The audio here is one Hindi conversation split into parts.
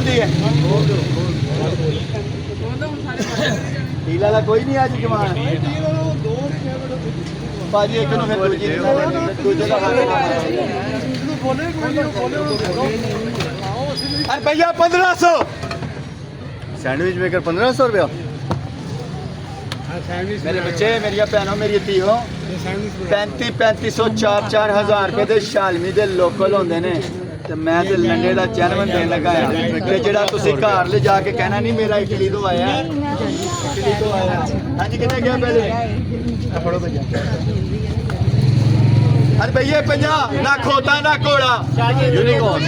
खोल दिए ढील वाला कोई नहीं आज जमान भाजी एक नु फिर दूजे का अरे भैया 1500 सैंडविच मेकर 1500 रुपया। मेरे बच्चे मेरिया भैनों मेरी धीओ 3500 4-4 रुपए के शालमी के लोकल होंगे ने ते मैं ते लंडे का चैनवन देन लगा ते जेड़ा तुसी घर ले जाके कहना नहीं मेरा इटली तो आया इटली तो आया। हाँ जी कितने गया पहले फड़ो भैया। अरे भैया 50 ना खोता ना घोड़ा यूनिकॉर्न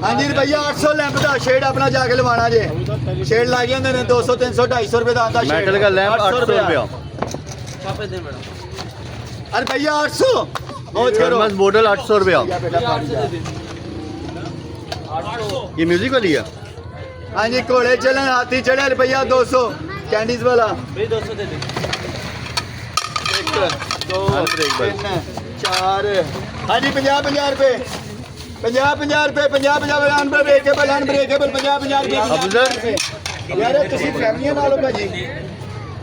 हाँ जी भैया 800 लैंप का शेड अपना जाके लवाना जे शेड ला गए 200 300 250 रुपए का मेटल का लैंप 800 रुपया। अरे भैया 800 मौज करो बोतल 800 रुपया। ये म्यूजिक वाली है। हाँ जी घोड़े चले हाथी चढ़े रुपया 200 कैंडीज वाला 200 दे दे 1 2 3 4 हाँ जी 50 रुपए 50 रुपए 50 अनब्रेकेबल 50 रुपए यार तुसी फैमिली नाल हो भाजी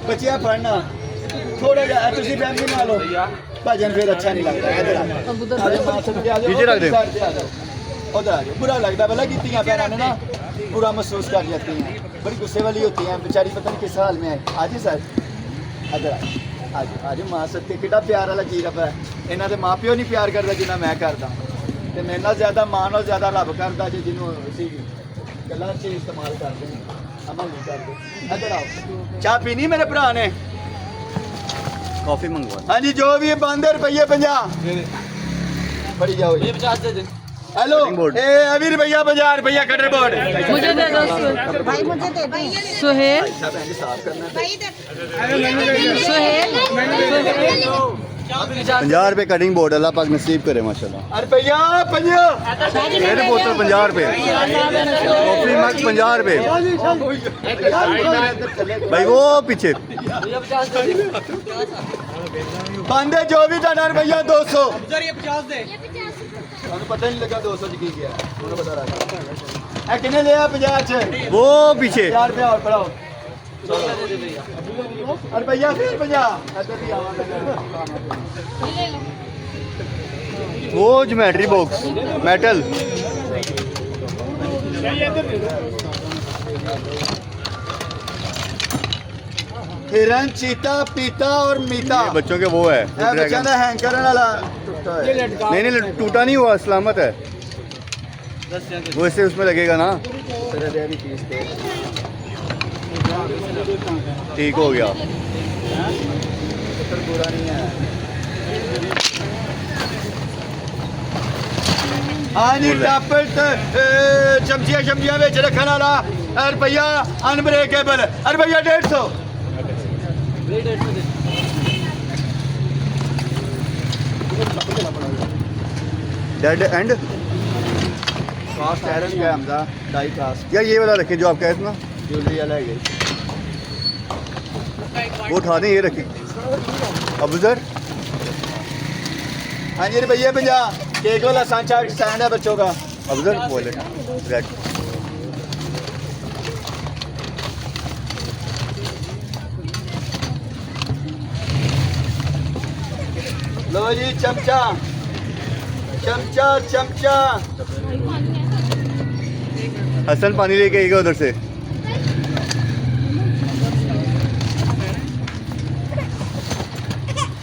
बच्चियां पढ़ना थोड़ा जा तुसी फैमिली नाल हो भजन फिर अच्छा नहीं लगता इधर आ पीछे रख दे उधर आ जाओ बुरा लगता पहले कीतियां भैनों ने ना बुरा महसूस कर जाती हैं बड़ी गुस्से वाली होती हैं बेचारी पता नहीं किस हाल में है आज ही सर इधर आज मां सत्य कितना प्यार वाला चीज है इन्हों के माँ प्यो नहीं प्यार करता जिन्ना मैं करता तो मेरे नाल ज्यादा मां नाल ज्यादा रब करता जी जिन्होंने गल्लां च इस्तेमाल करते हैं अमल नहीं करते। इधर आओ चाह पीनी मेरे भरा ने कॉफी मंगवा। हाँ जी जो भी बंद है रुपये 50 बड़ी जाओ 50 दे दे हेलो ए अभी रुपया 50 रुपया कटर बोर्ड मुझे दे दो भाई मुझे दे दो सुहेल सुहेल 50 रुपए कटिंग बोर्ड अल्लाह पाक नसीब करे माशाल्लाह। अरे भैया 50 मेरे बोतल 50 रुपए कॉफी मग 50 रुपए भाई वो पीछे बंदे जो भी था रुपया 200 पता नहीं लगा 200 की गया पता रहा कितने लिया 50 च वो पीछे 4 रुपया और बढ़ाओ अरे भैया फिर 50 वो ज्योमेट्री बॉक्स मेटल हिरन चीता पीता और मीता बच्चों के वो है बच्चों का हैंग करने वाला टूटा है नहीं टूटा नहीं हुआ सलामत है वो इससे उसमें लगेगा ना ठीक हो गया बुरा नहीं है। हाँ जी टापर चमचिया बेच रखने वाला रुपया अनब्रेकेबल अरे भैया 150 डेड एंड फास्ट आयरन का हमदा डाई कास्ट यार ये वाला रखें जो आप कह रहे थे ना ज्वेलरी वाला है वो उठा दें ये रखें अब सर। हाँ जी रुपये 50 केक वाला सांचा स्टैंड है बच्चों का अब सर वॉलेट रेड लो जी चमचा चमचा चमचा हसन पानी लेके आएगा उधर से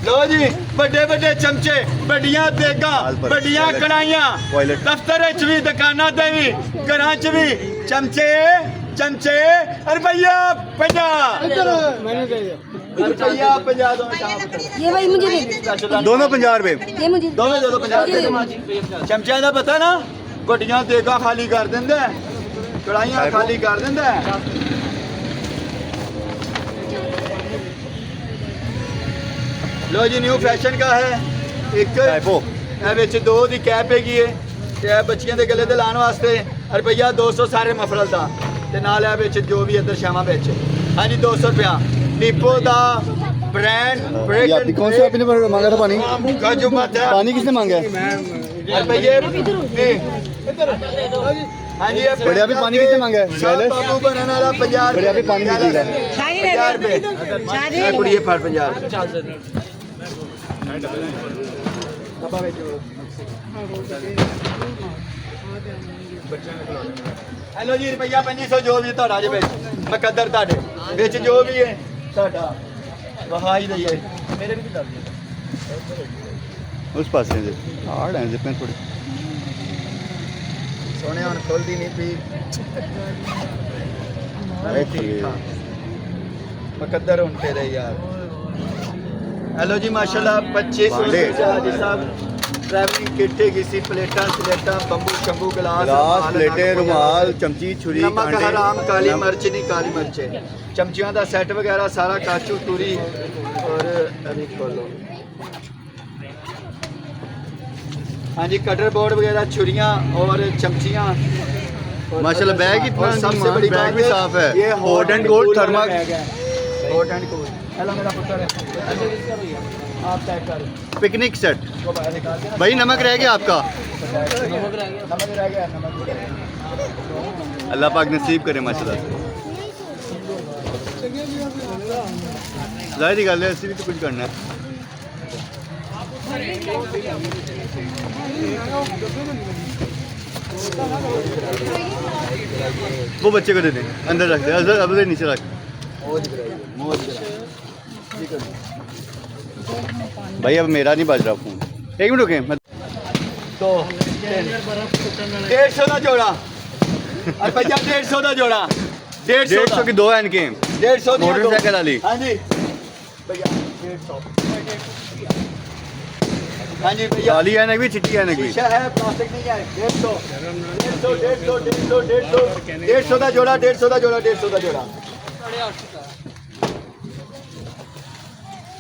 लो जी बड़े बड़े चमचे बड़िया देगा बड़िया कढ़ाइयां दफ्तर भी दुकाना ते भी घर च भी चमचे चमचे अरे भैया 50 ये भाई मुझे दे दोनों 50 रुपए ये मुझे दोनों दे दो 50 चमचा का पता ना बड़िया देगा खाली कर देंगे कढ़ाइयां खाली कर देंगे। लो जी न्यू फैशन का है एक दो दी कैप हैगी है बच्चियों के गले ते लाने वास्ते रुपया 200 सारे मफरल का जो भी इधर शामा हाँ जी 200 रुपया डिपो का ब्रांड ये आपने कौन सा आपने मांगा था पानी? का जो मत है पानी किसने मांगा है? रुपये हाँ जी बड़े अभी पानी कितने मांगा है? बाबू बनाने वाला 50 बड़े अभी पानी नहीं देगा। 50 रुपये कुड़ी ये फाड़ 50 हेलो जी रुपया 2500 जो भी ਤੁਹਾਡਾ ਜੇ ਵਿੱਚ ਮੁਕੱਦਰ ਤੁਹਾਡੇ ਵਿੱਚ ਜੋ ਵੀ ਹੈ ਤੁਹਾਡਾ ਵਹਾਈ ਦਈਏ ਮੇਰੇ ਵੀ ਦੱਸ ਦਿਓ उस पास से हार्ड है जितने थोड़ी ਸੋਹਣੇ ਹੁਣ ਖੁੱਲਦੀ ਨਹੀਂ ਪਈ ਮੁਕੱਦਰ ਹੁਣ ਤੇਰੇ ਯਾਰ हेलो जी माशाल्लाह 2500 भांडे। हाजी साहब ट्रैवलिंग किट किसी प्लेटा स्लेटा बम्बू शंबू गिलास गिलास प्लेटें रुमाल चमची छुरी नमक कांटे हराम काली मिर्च नहीं काली मिर्च चमचियों का सेट वगैरह सारा काचू टूरी और अभी खोलो हाँ जी कटर बोर्ड वगैरह छुरियाँ और चमचियाँ माशाल्लाह बैग इतना और सबसे बड़ी बैग बात भी है, साफ है ये हॉट एंड कोल्ड थर्मा हॉट एंड कोल्ड हेलो मेरा पुत्र है आप पैक कर पिकनिक सेट वो बाहर निकाल देना भाई नमक रह गया आपका नमक रह गया नमक अल्लाह पाक नसीब करे माशाल्लाह जाहिर ही गल है ऐसी भी तो कुछ करना है वो बच्चे को दे दें अंदर रख दे अब उधर नीचे रख भाई अब मेरा नहीं बज रहा फोन एक मिनट रुके दो 150 का जोड़ा और भैया 150 का जोड़ा 150 की दो एन के 150 दी मोटरसाइकिल वाली हाँ जी भैया 150 हाँ जी भैया काली एनक भी चिट्टी एनक भी शीशा है प्लास्टिक नहीं है 150 का जोड़ा 150 का जोड़ा 150 का जोड़ा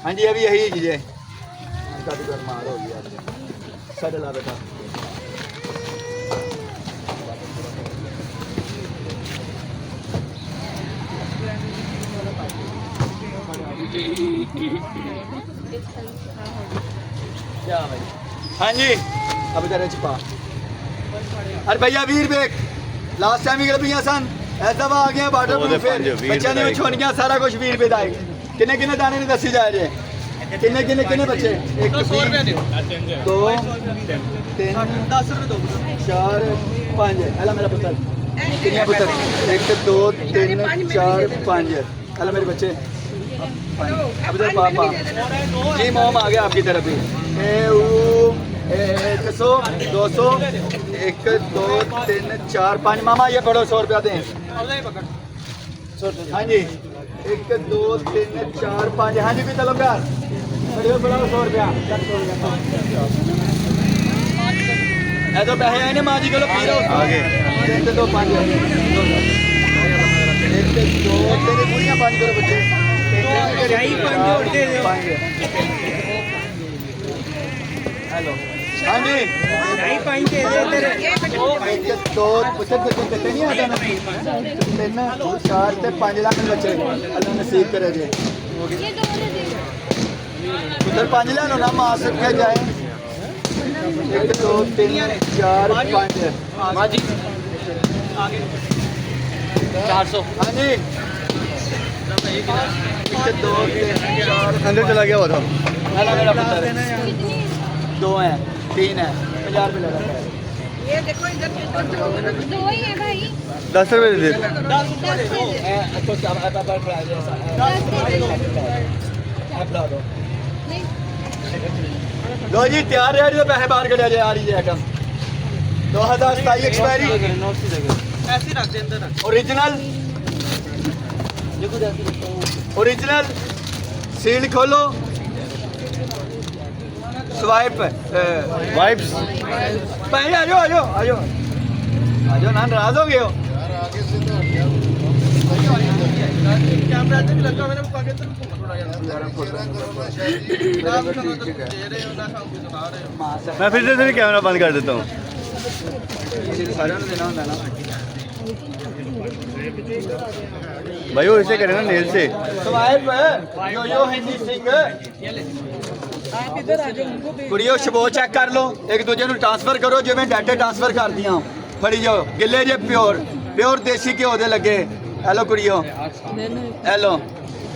हाँ जी अभी यही चीज़ है मार हो गया साढ़े ला बेटा क्या भाई हाँ जी अब इधर छिपा अरे भैया 20 रुपए लास्ट टाइम ही रुपया सन ऐसा आ गया वाटर प्रूफ बच्चा ने छोड़ियाँ सारा कुछ 20 रुपए का किन्ने किन्ने दाने नहीं दसी जा रहे किन्ने किन्ने किन्ने बच्चे एक 100 रुपए दो 3 10 रुपए दो 4 5 हेलो मेरा पुत्र कितने पुत्र 1 2 3 4 5 हेलो मेरे बच्चे अब इधर पापा जी मोम आ गया आपकी तरफ ही 100 200 1 2 3 4 5 मामा ये पढ़ो 100 रुपया दें हाँ जी 1 2 3 4 5 हाँ जी भी चलो प्यार बढ़िया बढ़ाओ 100 रुपया तो पैसे आए ना माँ जी को पी लो आगे 1 2 5 1 2 3 पूरियाँ 5 करो बच्चे हेलो हाँ जी दो नहीं आता ना 3 4 ते 5 लाख बच्चे अल्लाह नसीब करे जी उधर 5 लाख ना मां सके जाए 1 2 3 4 5 हाँ जी 400 हाँ जी 1 2 3 4 अंदर चला गया हुआ था हेलो मेरा पुत्र 2 हैं 3 हैं 50 रुपये लगा ये देखो इधर दो ही है भाई 10 रुपए दे दे लो जी तैयार है तो पैसे बाहर कटा जाए आ रही है आइटम 2027 एक्सपायरी ऐसे रख दे अंदर ओरिजिनल ओरिजिनल सील खोलो स्वाइप वाइप्स भाई आ जाओ आ जाओ आ जाओ आ जाओ ना नाराज हो गए हो कैमरा भी लगा मैंने पकड़ तो मैं फिर से कैमरा बंद कर देता हूँ सारे देना होता ना भाई वो इसे करें ना नेल से। स्वाइप यो हिंदी सिंह कुड़ियो शबो चेक कर लो, एक दूजे ਨੂੰ ट्रांसफर करो जिवें डाटे ट्रांसफर कर दियां। फड़ी जाओ गिले जे प्योर प्योर देसी घ्यो दे लगे। हेलो कुड़ियो हेलो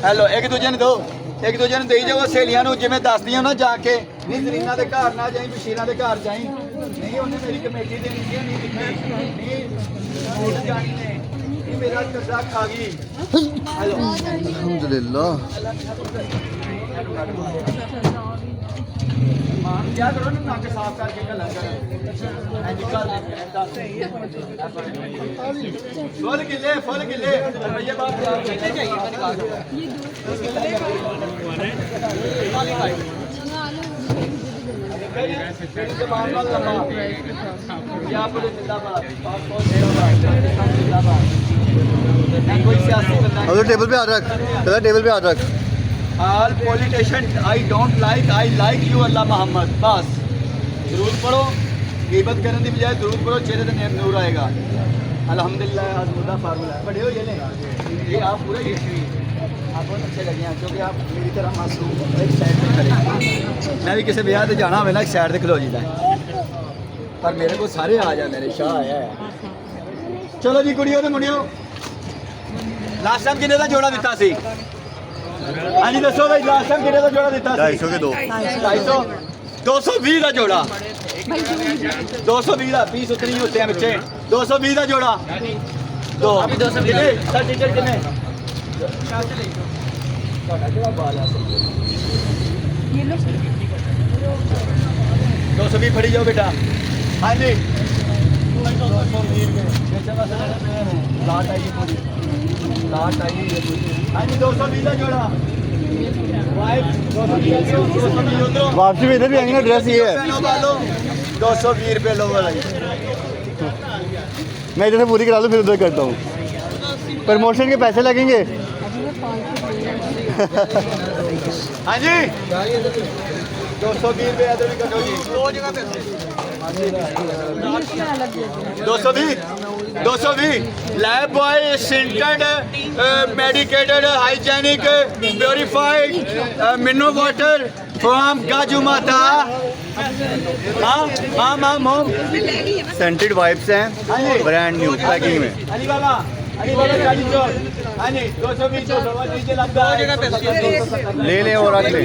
हेलो, एक दूजे ਨੂੰ दो, एक दूजे ਨੂੰ देई जाओ सहेलियां ਨੂੰ जिवें दसदियां ना जाके। नहीं जरीना दे घर ना जाई, बशीरा दे घर जाई। नहीं उन्हें मेरी कमेटी दे नहीं दित्ती, नहीं वोट जानी ने, नहीं मेरा कर्जा खा गई। हेलो अल्हम्दुलिल्लाह। क्या करो ना, नाक साफ करके गल्ला कर। फुल गिले भैया बात अगर टेबल पे हाथ रख, पहले टेबल पे हाथ रख। All politicians I don't like, I like you अल्लाह मोहम्मद। बस दुरूद पढ़ो, गिबत करने की बजाय दुरूद पढ़ो, चेहरे पे नूर आएगा। अल्हम्दुलिल्लाह आज मुद्दा फार्मूला है। बड़े हो ये लें, ये आप पूरे आप बहुत अच्छे लगे हैं क्योंकि आप मेरी तरह मासूम एक साइड पे खड़े। मैं भी किसी ब्याह से जाना होवे ना, एक साइड पे खलो जीदा, पर मेरे को सारे आ जाते मेरे शाह आया है। चलो जी कुड़ियों ते मुंडियो, लास्ट टाइम किन्ने दा जोड़ा दिता सी? हाँ जी दसो भाई, लास्ट टाइम किन्ने दा जोड़ा दिता सी? 250 के 2। 250 220 का जोड़ा, 220 का पीस उतनी होते हैं बच्चे। 220 का जोड़ा दो। अभी 220 सर टीचर कितने? ये लो 220 फड़ी जाओ बेटा। हाँ जी लाट आई पूरी, लाट आई। हाँ जी 220 का जोड़ा। वापसी में इधर भी आएंगे ना, ड्रेस ये है। 220 रुपये लो वाला। मैं इधर से पूरी करा लूँ फिर उधर करता हूँ। प्रमोशन के पैसे लगेंगे। हाँ जी 220 रुपये इधर भी कटो जी। 220 lab boy scented medicated hygienic purified mineral water from काजू माता। हाँ मोम सेंटेड वाइप्स हैं, ब्रांड न्यू पैकिंग में। अली बाबा 40 चौक। हाँ जी 220 नीचे लगता है। ले लें और रख लें।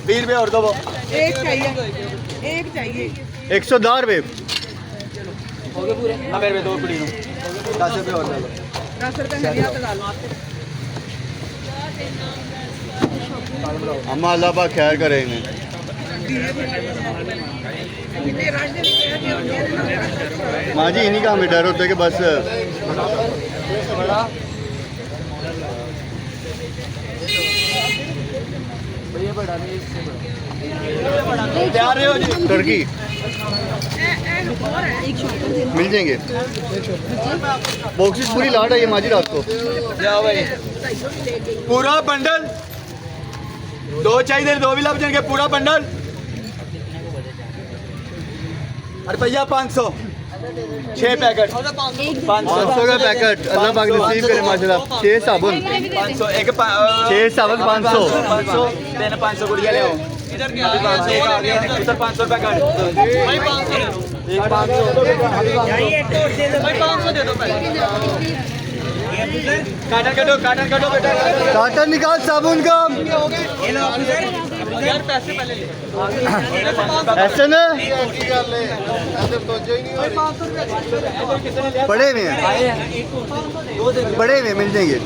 20 रुपये और दो। एक चाहिए 110 रुपये। हाँ मेरे पे दो कुड़ी 10 रुपये और दो। 10 रुपए हरिया लगा लो। अम्मा अल्लाह पाक खैर करे इन्हें। माँ जी इन्हीं का हमें डर होता है कि बस तैयार हो जी। टर्की मिल जाएंगे। बॉक्सेस पूरी लाट है ये माँ जी रात को। जाओ भाई पूरा बंडल दो चाहिए, दो भी लग जाएंगे। पूरा बंडल रुपया 500 6 पैकेट 500 का पैकेट। अल्लाह पाक नसीब करे माशाल्लाह। 6 साबुन 500 एक 6 साबुन 500। 500 देना 500 गुड़िया ले आओ। इधर 500 रुपये काट भाई 500 दे दो पहले। काटन कटो बेटा। काटन निकाल साबुन का। यार पैसे पहले ले ऐसे ना बड़े में हैं, बड़े में मिल जाएंगे।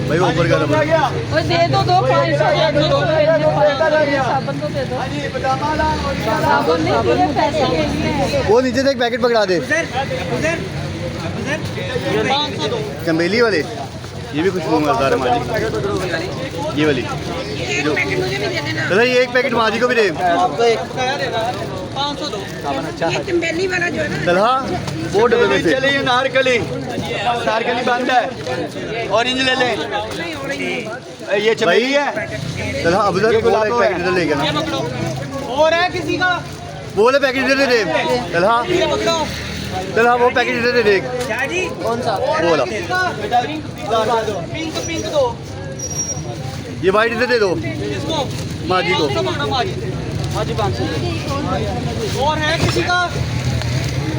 भाई ऊपर का रबर। और दे दो 500 दे दो। साबुन तो दे दो। साबुन नहीं दिए, पैसे के लिए। वो नीचे से एक पैकेट पकड़ा दे। चमेली वाले ये भी खुशबू मजेदार है माँ जी। ये वाली जो दादा ये एक पैकेट माँ जी को भी दे। ये चंबेली वाला जो है ना तलहा वो डब्बे में से चलिए नारकली बंद है ऑरेंज ले लें ये चमेली है तलहा अब ये तक वो गुलाब एक है। पैकेट इधर ले गया ना और है किसी का वो वाले पैकेट इधर दे दे तलहा तलहा वो पैकेट इधर दे दे क्या जी वो वाला पिंक पिंक दो ये वाइट इधर दे दो किसको माजी को माजी 500 और है किसी का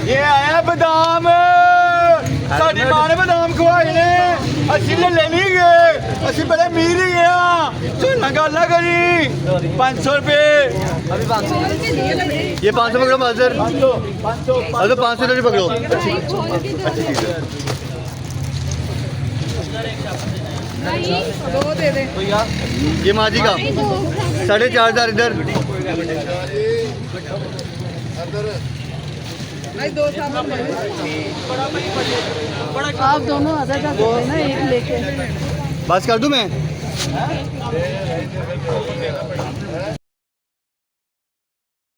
ये आया बादाम साडी मां ने बादाम खवाए ने ਅਸੀਂ ਲੈ ਨਹੀਂ ਗਏ ਅਸੀਂ ਬੜੇ ਅਮੀਰ ਹੀ ਆ ਤੂੰ ਨਾ ਗੱਲ ਨਾ ਕਰੀ 500 रुपए ये 500 पकड़ो माजर 500 अब तो 500 इधर ही पकड़ो अच्छी अच्छी चीज़ है दो दे दे ये माजी का 4,500 इधर भाई दो सामान आप दोनों आधा का कर देना एक लेके बस कर दूं मैं